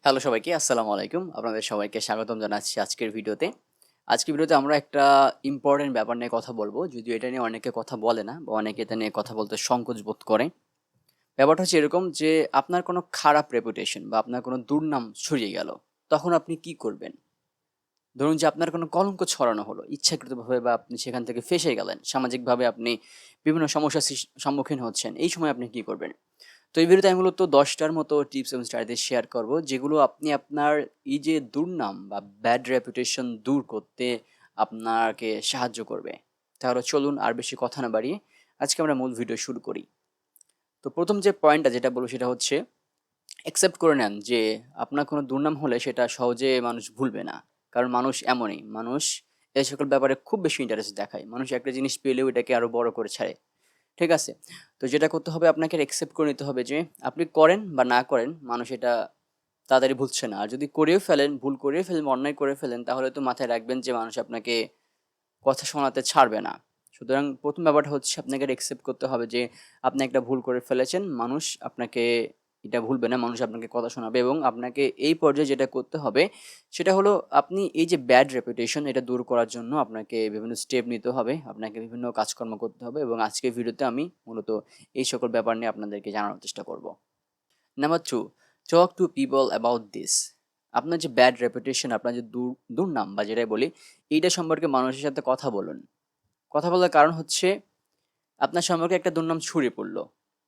Hello সবাইকে, আসসালামু আলাইকুম। আপনাদের সবাইকে স্বাগতম জানাচ্ছি আজকের ভিডিওতে। আজকের ভিডিওতে আমরা একটা ইম্পর্টেন্ট ব্যাপার নিয়ে কথা বলবো। যদিও এটা নিয়ে অনেকে কথা বলে না বা অনেকে এটা নিয়ে কথা বলতে সংকোচ বোধ করে। ব্যাপারটা হচ্ছে এরকম যে আপনার কোনো খারাপ রেপুটেশন বা আপনার কোনো দুর্নাম ছড়িয়ে গেল, তখন আপনি কি করবেন? ধরুন যে আপনার কোনো কলঙ্ক ছড়ানো হলো ইচ্ছাকৃতভাবে বা আপনি সেখান থেকে ফেঁসে গেলেন। সামাজিকভাবে আপনি বিভিন্ন সমস্যার সম্মুখীন হচ্ছেন। এই সময় আপনি কি করবেন? তো এই ভিডিওতে আমি মূলত ১০টার মতো টিপস এবং স্ট্র্যাটেজি শেয়ার করব, যেগুলো আপনি আপনার এই যে দুর্নাম বা ব্যাড রেপুটেশন দূর করতে আপনাকে সাহায্য করবে। তাহলে চলুন আর বেশি কথা না বাড়িয়ে আজকে আমরা মূল ভিডিও শুরু করি। তো প্রথম যে পয়েন্টটা যেটা বলবো সেটা হচ্ছে অ্যাকসেপ্ট করে নেন যে আপনার কোনো দুর্নাম হলে সেটা সহজে মানুষ ভুলবে না। কারণ মানুষ এমনই। মানুষ এই সকল ব্যাপারে খুব বেশি ইন্টারেস্ট দেখায়। মানুষ একটা জিনিস পেলেও এটাকে আরো বড় করে ছাড়ে। ঠিক আছে? তো যেটা করতে হবে আপনাকে অ্যাকসেপ্ট করে নিতে হবে যে আপনি করেন বা না করেন মানুষ এটা তাড়াতাড়ি ভুলছে না। আর যদি করেও ফেলেন, ভুল করেও ফেলেন, অন্যায় করে ফেলেন তাহলে তো মাথায় রাখবেন যে মানুষ আপনাকে কথা শোনাতে ছাড়বে না। সুতরাং ১ম ব্যাপারটা হচ্ছে আপনাকে এটা অ্যাকসেপ্ট করতে হবে যে আপনি একটা ভুল করে ফেলেছেন। মানুষ আপনাকে এটা ভুলবে না। মানুষ আপনাকে কথা শোনাবে এবং আপনাকে এই পর্যায়ে যেটা করতে হবে সেটা হলো আপনি এই যে ব্যাড রেপুটেশন এটা দূর করার জন্য আপনাকে বিভিন্ন স্টেপ নিতে হবে। আপনাকে বিভিন্ন কাজকর্ম করতে হবে এবং আজকের ভিডিওতে আমি মূলত এই সকল ব্যাপার নিয়ে আপনাদেরকে জানানোর চেষ্টা করব। Number 2, talk to people about this. আপনার যে ব্যাড রেপুটেশন, আপনার যে দুর্নাম বা যেটাই বলি, এইটা সম্পর্কে মানুষের সাথে কথা বলুন। কথা বলার কারণ হচ্ছে আপনার সম্পর্কে একটা দুর্নাম ছড়িয়ে পড়লো।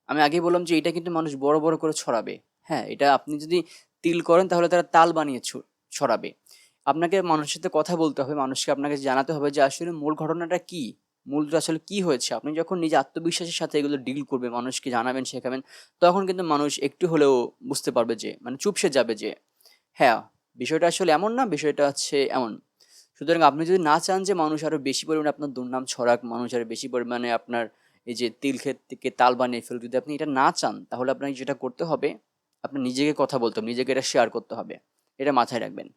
আমি আগেই বললাম যে এটা কিন্তু মানুষ বড়, বড় করে ছড়াবে। হ্যাঁ, এটা আপনি যদি তিল করেন তাহলে তারা তাল বানিয়ে ছড়াবে। আপনাকে মানুষের সাথে কথা বলতে হবে, মানুষকে আপনাকে জানাতে হবে যে আসলে মূল ঘটনাটা কি? মূলটা আসলে কি হয়েছে? আপনি যখন নিজে আত্মবিশ্বাসের সাথে এগুলো ডিল করবেন, মানুষকে জানাবেন, শেখাবেন, তখন কিন্তু মানুষ একটু হলেও বুঝতে পারবে যে মানে চুপসে যাবে যে হ্যাঁ, বিষয়টা আসলে এমন না, বিষয়টা হচ্ছে এমন। সুতরাং আপনি যদি না চান যে মানুষ আরো বেশি পরিমাণে আপনার দুর্নাম ছড়াক, মানুষ আরো বেশি পরিমাণে আপনার এই যে তিল ক্ষেত থেকে তাল বানিয়ে ফেলুক, যদি আপনি এটা না চান তাহলে আপনাকে যেটা করতে হবে, আপনার নিজেকে কথা বলতে হবে, নিজেকে এটা শেয়ার করতে হবে। এটা মাথায় রাখবেন।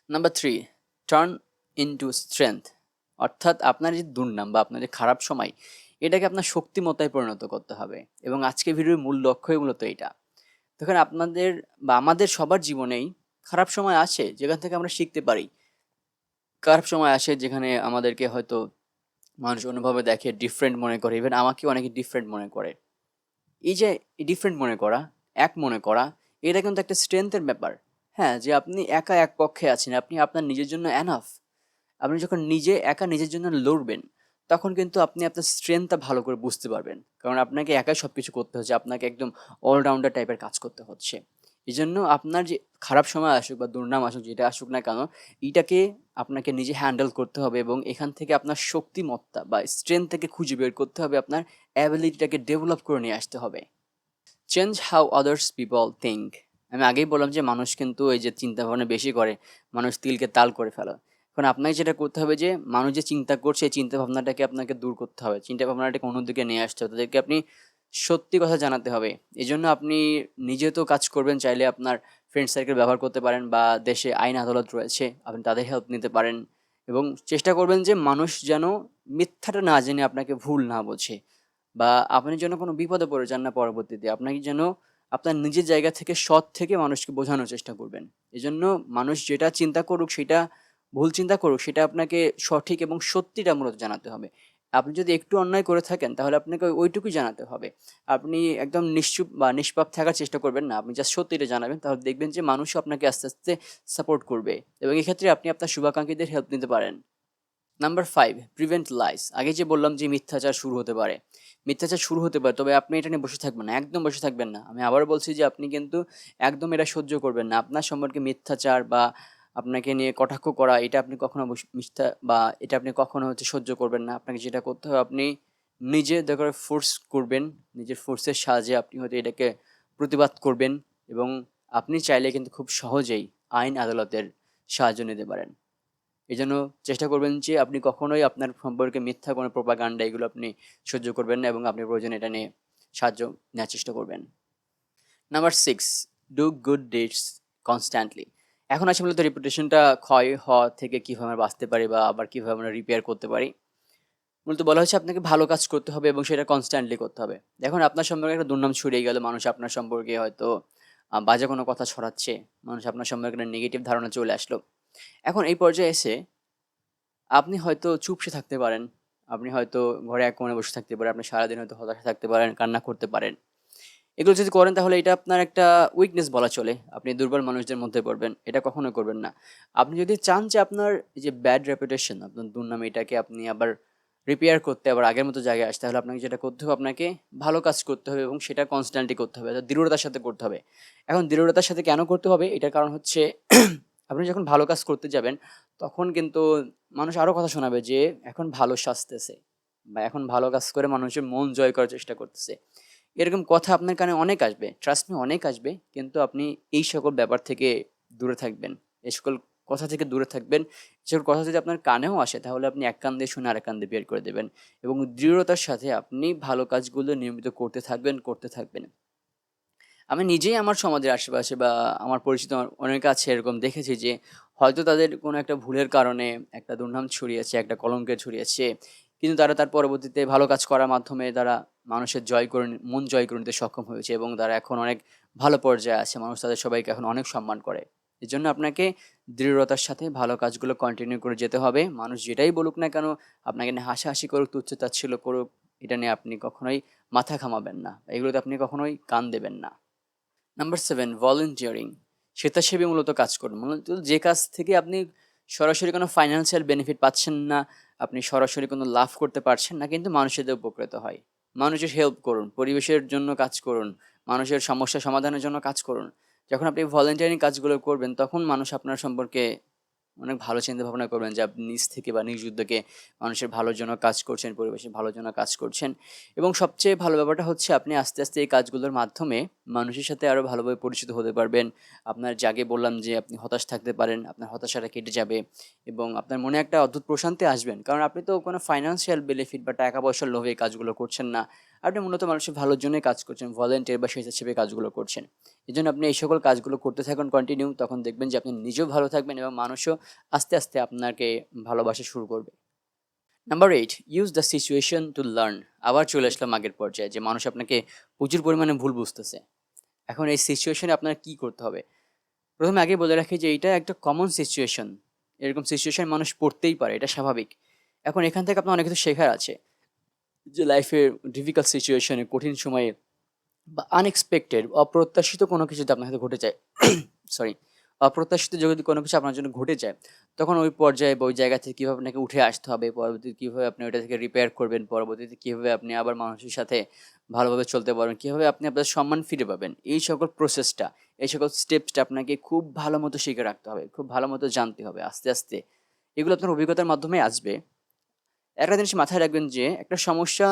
Number 3, turn into strength. অর্থাৎ আপনার যে দুর্নাম বা আপনার যে খারাপ সময়, এটাকে আপনার শক্তিমত্তায় পরিণত করতে হবে এবং আজকের ভিডিওর মূল লক্ষ্যই মূলত এইটা। দেখেন আপনাদের বা আমাদের সবার জীবনেই খারাপ সময় আসে যেখান থেকে আমরা শিখতে পারি। খারাপ সময় আসে যেখানে আমাদেরকে হয়তো মানুষ অন্যভাবে দেখে, ডিফারেন্ট মনে করে, ইভেন আমাকেও অনেকে ডিফারেন্ট মনে করে। এই যে ডিফারেন্ট মনে করা, এক মনে করা, এটা কিন্তু একটা স্ট্রেংথের ব্যাপার। হ্যাঁ, যে আপনি একা এক পক্ষে আছেন, আপনি আপনার নিজের জন্য এনাফ। আপনি যখন নিজে একা নিজের জন্য লড়বেন, তখন কিন্তু আপনি আপনার স্ট্রেংথটা ভালো করে বুঝতে পারবেন। কারণ আপনাকে একাই সবকিছু করতে হচ্ছে, আপনাকে একদম অলরাউন্ডার টাইপের কাজ করতে হচ্ছে। এই জন্য আপনার যে খারাপ সময় আসুক বা দুর্নাম আসুক, যেটা আসুক না কেন, এইটাকে আপনাকে নিজে হ্যান্ডেল করতে হবে এবং এখান থেকে আপনার শক্তিমত্তা বা স্ট্রেংথ থেকে খুঁজে বের করতে হবে, আপনার অ্যাবিলিটিটাকে ডেভেলপ করে নিয়ে আসতে হবে। Change how others people think. আমি আগেই বললাম যে মানুষ কিন্তু এই যে চিন্তা ভাবনা বেশি করে, মানুষ তিলকে তাল করে ফেলে। এখন আপনাকে যেটা করতে হবে যে মানুষ যে চিন্তা করছে এই চিন্তা ভাবনাটাকে আপনাকে দূর করতে হবে, চিন্তা ভাবনাটাকে অন্যদিকে নিয়ে আসতে হবে, তাদেরকে আপনি সত্যি কথা জানাতে হবে। এই জন্য আপনি নিজে তো কাজ করবেন, চাইলে আপনার ফ্রেন্ড সার্কেল ব্যবহার করতে পারেন বা দেশে আইন আদালত রয়েছে, আপনি তাদের হেল্প নিতে পারেন এবং চেষ্টা করবেন যে মানুষ যেন মিথ্যাটা না জেনে আপনাকে ভুল না বোঝে বা আপনি যেন কোনো বিপদে পড়ে যান না পরবর্তীতে। আপনাকে যেন আপনার নিজের জায়গা থেকে সৎ থেকে মানুষকে বোঝানোর চেষ্টা করবেন। এজন্য মানুষ যেটা চিন্তা করুক সেটা ভুল চিন্তা করুক, সেটা আপনাকে সঠিক এবং সত্যিটা মূলত জানাতে হবে। আপনি যদি একটু অন্যায় করে থাকেন তাহলে আপনাকে ওইটুকুই জানাতে হবে। আপনি একদম নিশ্চুপ বা নিষ্পাপ থাকার চেষ্টা করবেন না। আপনি জাস্ট সত্যিটা জানাবেন, তাহলে দেখবেন যে মানুষও আপনাকে আস্তে, আস্তে সাপোর্ট করবে এবং এক্ষেত্রে আপনি আপনার শুভাকাঙ্ক্ষীদের হেল্প নিতে পারেন। Number 5, prevent lies. আগে যে বললাম যে মিথ্যাচার শুরু হতে পারে। মিথ্যাচার শুরু হতে পারে, তবে আপনি এটা নিয়ে বসে থাকবেন না। একদম বসে থাকবেন না। আমি আবারও বলছি যে আপনি কিন্তু একদম এটা সহ্য করবেন না। আপনার সম্পর্কে মিথ্যাচার বা আপনাকে নিয়ে কটাক্ষ করা, এটা আপনি কখনো মিথ্যা বা এটা আপনি কখনো সহ্য করবেন না। আপনাকে যেটা করতে হবে, আপনি নিজে দয়া করে ফোর্স করবেন। নিজের ফোর্সের সাহায্যে আপনি হয়তো এটাকে প্রতিবাদ করবেন এবং আপনি চাইলে কিন্তু খুব সহজেই আইন আদালতের সাহায্য নিতে পারেন। এজন্য চেষ্টা করবেন যে আপনি কখনোই আপনার সম্পর্কে মিথ্যা কোনো প্রোপাগান্ডা এগুলো আপনি সহ্য করবেন না এবং আপনি প্রয়োজনে এটা নিয়ে সাহায্য নেওয়ার চেষ্টা করবেন। Number 6, do good deeds constantly. এখন আসি মূলত রেপুটেশনটা ক্ষয় হওয়া থেকে কীভাবে আমরা বাঁচতে পারি বা আবার কীভাবে আমরা রিপেয়ার করতে পারি। মূলত বলা হচ্ছে আপনাকে ভালো কাজ করতে হবে এবং সেটা কনস্ট্যান্টলি করতে হবে। দেখুন আপনার সম্পর্কে একটা দুর্নাম ছড়িয়ে গেল, মানুষ আপনার সম্পর্কে হয়তো বাজে কোনো কথা ছড়াচ্ছে, মানুষ আপনার সম্পর্কে একটা নেগেটিভ ধারণা চলে আসলো। এখন এই পর্যায়ে এসে আপনি হয়তো চুপসে থাকতে পারেন, আপনি হয়তো ঘরে এক কোণে বসে থাকতে পারেন, আপনি সারাদিন হয়তো হতাশা থাকতে পারেন, কান্না করতে পারেন। এগুলো যদি করেন তাহলে এটা আপনার একটা উইকনেস বলা চলে। আপনি দুর্বল মানুষদের মধ্যে পড়বেন। এটা কখনোই করবেন না। আপনি যদি চান যে আপনার এই যে ব্যাড রেপুটেশন, আপনার দুর্নাম এটাকে আপনি আবার রিপেয়ার করতে আবার আগের মতো জায়গায় আসতে, তাহলে আপনাকে যেটা করতে হবে, আপনাকে ভালো কাজ করতে হবে এবং সেটা কনস্ট্যান্টলি করতে হবে। অর্থাৎ দৃঢ়তার সাথে করতে হবে। এখন দৃঢ়তার সাথে কেন করতে হবে? এটার কারণ হচ্ছে আপনি যখন ভালো কাজ করতে যাবেন, তখন কিন্তু মানুষ আরো কথা শোনাবে যে এখন ভালো সাজতেছে বা এখন ভালো কাজ করে মানুষের মন জয় করার চেষ্টা করতেছে। এরকম কথা আপনার কানে অনেক আসবে। ট্রাস্ট মি, অনেক আসবে। কিন্তু আপনি এই সকল ব্যাপার থেকে দূরে থাকবেন। এই সকল কথা থেকে দূরে থাকবেন। এই সকল কথা যদি আপনার কানেও আসে তাহলে আপনি এক কান দিয়ে শুনে আরেক কান দিয়ে বের করে দেবেন। এবং দৃঢ়তার সাথে আপনি ভালো কাজগুলো নিয়মিত করতে থাকবেন, করতে থাকবেন। আমি নিজেই আমার সমাজের আশেপাশে বা আমার পরিচিত অনেকে আছে এরকম দেখেছি যে হয়তো তাদের কোনো একটা ভুলের কারণে একটা দুর্নাম ছড়িয়েছে, একটা কলঙ্কের ছড়িয়েছে। কিন্তু তারা তার পরবর্তীতে ভালো কাজ করার মাধ্যমে তারা মানুষের মন জয় করে নিতে সক্ষম হয়েছে এবং তারা এখন অনেক ভালো পর্যায়ে আছে। মানুষ তাদের সবাইকে এখন অনেক সম্মান করে। এজন্য আপনাকে দৃঢ়তার সাথে ভালো কাজগুলো কন্টিনিউ করে যেতে হবে। মানুষ যেটাই বলুক না কেন, আপনাকে নিয়ে হাসাহাসি করুক, তুচ্ছ-তাচ্ছিল্য করুক, এটা নিয়ে আপনি কখনোই মাথা ঘামাবেন না। এগুলোতে আপনি কখনোই কান দেবেন না। Number 7, volunteering. স্বেচ্ছাসেবী মূলত কাজ করুন। মূলত যে কাজ থেকে আপনি সরাসরি কোনো ফাইন্যান্সিয়াল বেনিফিট পাচ্ছেন না, আপনি সরাসরি কোনো লাভ করতে পারছেন না, কিন্তু মানুষের দিয়ে উপকৃত হয়। মানুষের হেল্প করুন, পরিবেশের জন্য কাজ করুন, মানুষের সমস্যা সমাধানের জন্য কাজ করুন। যখন আপনি ভলান্টিয়ারিং কাজগুলো করবেন তখন মানুষ আপনার সম্পর্কে অনেক ভালো চিন্তা ভাবনা করবেন যে আপনি নিজ থেকে বা নিজ উদ্যোগে মানুষের ভালোর জন্য কাজ করছেন, পরিবেশের ভালোর জন্য কাজ করছেন। এবং সবচেয়ে ভালো ব্যাপারটা হচ্ছে আপনি আস্তে আস্তে এই কাজগুলোর মাধ্যমে মানুষের সাথে আরো ভালোভাবে পরিচিত হতে পারবেন। আপনার যে আগে বললাম যে আপনি হতাশ থাকতে পারেন, আপনার হতাশাটা কেটে যাবে এবং আপনার মনে একটা অদ্ভুত প্রশান্তি আসবেন। কারণ আপনি তো কোনো ফাইন্যান্সিয়াল বেনিফিট বা টাকা পয়সার লোভে এই কাজগুলো করছেন না। আপনি মূলত মানুষের ভালোর জন্যই কাজ করছেন, ভলান্টিয়ার বা স্বেচ্ছাসেবী কাজগুলো করছেন। এজন্য আপনি এই সকল কাজগুলো করতে থাকুন কন্টিনিউ, তখন দেখবেন যে আপনি নিজেও ভালো থাকবেন এবং মানুষও আস্তে আস্তে আপনাকে ভালোবাসা শুরু করবে। Number 8, use the situation to learn. আবার চলে আসলাম আগের পর্যায়ে যে মানুষ আপনাকে প্রচুর পরিমাণে ভুল বুঝতেছে। এখন এই সিচুয়েশনে আপনার কি করতে হবে? প্রথমে আগে বলে রাখি যে এইটা একটা কমন সিচুয়েশন। এরকম সিচুয়েশন মানুষ পড়তেই পারে, এটা স্বাভাবিক। এখন এখান থেকে আপনার অনেক কিছু শেখার আছে যে লাইফের ডিফিকাল্ট সিচুয়েশনে, কঠিন সময়ে বা আনএক্সপেক্টেড, অপ্রত্যাশিত কোনো কিছু যদি আপনার সাথে ঘটে যায়, সরি, অপ্রত্যাশিত যদি কোনো কিছু আপনার জন্য ঘটে যায়, তখন ওই পর্যায়ে বা ওই জায়গা থেকে কীভাবে আপনাকে উঠে আসতে হবে, পরবর্তীতে কীভাবে আপনি ওইটা থেকে রিপেয়ার করবেন, পরবর্তীতে কীভাবে আপনি আবার মানুষের সাথে ভালোভাবে চলতে পারবেন, কীভাবে আপনি আপনার সম্মান ফিরে পাবেন, এই সকল প্রসেসটা, এই সকল স্টেপসটা আপনাকে খুব ভালো মতো শিখে রাখতে হবে, খুব ভালো মতো জানতে হবে আস্তে আস্তে। এগুলো আপনার অভিজ্ঞতার মাধ্যমে আসবে। একটা জিনিস মাথায় রাখবেন যে একটা সমস্যা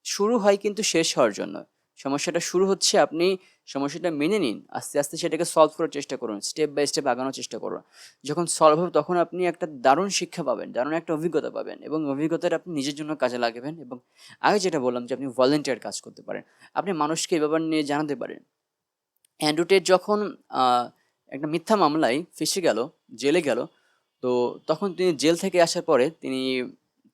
শুরু হয় কিন্তু শেষ হওয়ার জন্য। সমস্যাটা শুরু হচ্ছে, আপনি সমস্যাটা মেনে নিন। আস্তে, আস্তে সেটাকে সলভ করার চেষ্টা করুন। স্টেপ বাই স্টেপ আগানোর চেষ্টা করুন। যখন সলভ হবে তখন আপনি একটা দারুণ শিক্ষা পাবেন, দারুণ একটা অভিজ্ঞতা পাবেন এবং অভিজ্ঞতাটা আপনি নিজের জন্য কাজে লাগাবেন এবং আগে যেটা বললাম যে আপনি ভলান্টিয়ার কাজ করতে পারেন। আপনি মানুষকে এই ব্যাপার নিয়ে জানাতে পারেন। অ্যান্ড্রু টেট যখন আ একটা মিথ্যা মামলায় ফেঁসে গেল, জেলে গেল, তো তখন তিনি জেল থেকে আসার পরে তিনি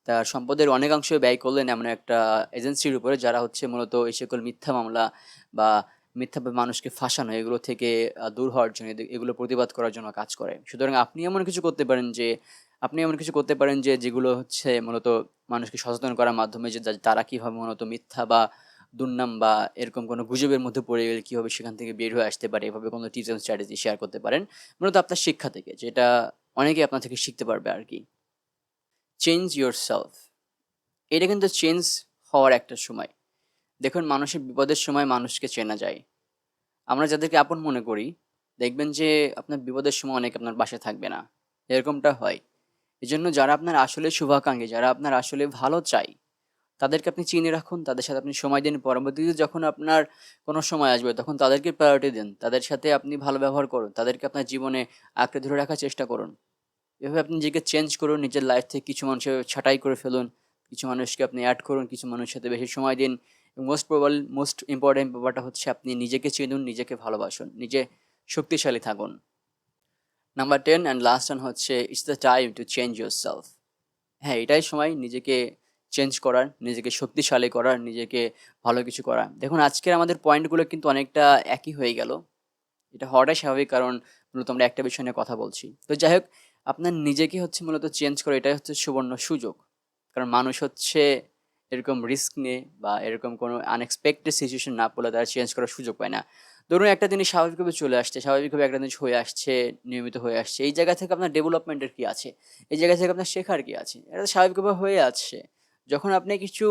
তার সম্পদের অনেকাংশ ব্যয় করলেন এমন একটা এজেন্সির উপরে, যারা হচ্ছে মূলত এই সকল মিথ্যা মামলা বা মিথ্যাভাবে মানুষকে ফাঁসানো এগুলো থেকে দূর হওয়ার জন্য, এগুলো প্রতিবাদ করার জন্য কাজ করে। সুতরাং আপনি এমন কিছু করতে পারেন যে যেগুলো হচ্ছে মূলত মানুষকে সচেতন করার মাধ্যমে যে তারা কিভাবে মূলত মিথ্যা বা দুর্নাম বা এরকম কোনো গুজবের মধ্যে পড়ে গেলে কিভাবে সেখান থেকে বের হয়ে আসতে পারে, এভাবে কোনো টিপস এন্ড স্ট্র্যাটেজি শেয়ার করতে পারেন। মূলত আপনার শিক্ষা থেকে, যেটা অনেকেই আপনার থেকে শিখতে পারবে আরকি। Change yourself. এটা কিন্তু চেঞ্জ হওয়ার একটা সময়। দেখুন, মানুষের বিপদের সময় মানুষকে চেনা যায়। আমরা যাদেরকে আপন মনে করি, দেখবেন যে আপনার বিপদের সময় অনেকে আপনার পাশে থাকবে না। এরকমটা হয়। এজন্য যারা আপনার আসলে শুভাকাঙ্ক্ষী, যারা আপনার আসলে ভালো চায়, তাদেরকে আপনি চিনে রাখুন, তাদের সাথে আপনি সময় দিন। পরবর্তীতে যখন আপনার কোনো সময় আসবে তখন তাদেরকে প্রায়োরিটি দিন। তাদের সাথে আপনি ভালো ব্যবহার করুন। তাদেরকে আপনার জীবনে আঁকড়ে ধরে রাখার চেষ্টা করুন। এভাবে আপনি নিজেকে চেঞ্জ করুন। নিজের লাইফ থেকে কিছু মানুষের ছাঁটাই করে ফেলুন। কিছু মানুষকে আপনি এড করুন, কিছু মানুষের সাথে বেশি সময় দিন। এবং মোস্ট ইম্পোর্টেন্ট ব্যাপারটা হচ্ছে আপনি নিজেকে চিনুন, নিজেকে ভালোবাসুন, নিজে শক্তিশালী থাকুন। নাম্বার 10 অ্যান্ড লাস্ট ওয়ান হচ্ছে, it's the time to change yourself. হ্যাঁ, এটাই সময় নিজেকে চেঞ্জ করার, নিজেকে শক্তিশালী করার, নিজেকে ভালো কিছু করার। দেখুন, আজকের আমাদের পয়েন্টগুলো কিন্তু অনেকটা একই হয়ে গেল। এটা হওয়াটাই স্বাভাবিক, কারণ মূলত আমরা একটা বিষয় নিয়ে কথা বলছি। তো যাই হোক, আপনার নিজেকে হচ্ছে মূলত চেঞ্জ করে, এটাই হচ্ছে সুবর্ণ সুযোগ। কারণ মানুষ হচ্ছে এরকম রিস্ক নিয়ে বা এরকম কোনো আনএক্সপেক্টেড সিচুয়েশন না পড়লে তারা চেঞ্জ করার সুযোগ পায় না। ধরুন একটা জিনিস স্বাভাবিকভাবে চলে আসছে, স্বাভাবিকভাবে একটা জিনিস হয়ে আসছে, নিয়মিত হয়ে আসছে। এই জায়গা থেকে আপনার ডেভেলপমেন্টের কি আছে? এই জায়গা থেকে আপনার শেখার কি আছে? এটা তো স্বাভাবিকভাবে হয়ে আসছে। যখন আপনি কিছু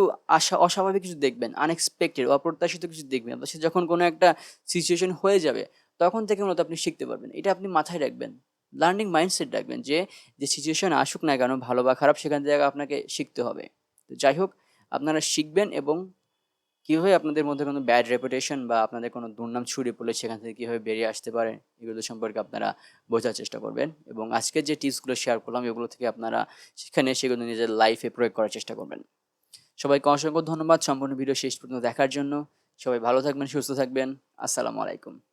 অস্বাভাবিক কিছু দেখবেন, আনএক্সপেক্টেড, অপ্রত্যাশিত কিছু দেখবেন, আপনার সাথে যখন কোনো একটা সিচুয়েশন হয়ে যাবে, তখন থেকে মূলত আপনি শিখতে পারবেন। এটা আপনি মাথায় রাখবেন। লার্নিং মাইন্ডসেট রাখবেন যে, যে সিচুয়েশন আসুক না কেন, ভালো বা খারাপ, সেখান থেকে আপনাকে শিখতে হবে। তো যাই হোক, আপনারা শিখবেন এবং কিভাবে আপনাদের মধ্যে কোনো ব্যাড রেপুটেশন বা আপনাদের কোনো দুর্নাম ছড়িয়ে পড়লে সেখান থেকে কিভাবে বেরিয়ে আসতে পারেন, এগুলো সম্পর্কে আপনারা বোঝার চেষ্টা করবেন। এবং আজকের যে টিপসগুলো শেয়ার করলাম, এগুলো থেকে আপনারা সেখানে সেগুলো নিজের লাইফে প্রয়োগ করার চেষ্টা করবেন। সবাইকে অসংখ্য ধন্যবাদ সম্পূর্ণ ভিডিও শেষ পর্যন্ত দেখার জন্য। সবাই ভালো থাকবেন, সুস্থ থাকবেন। আসসালামু আলাইকুম।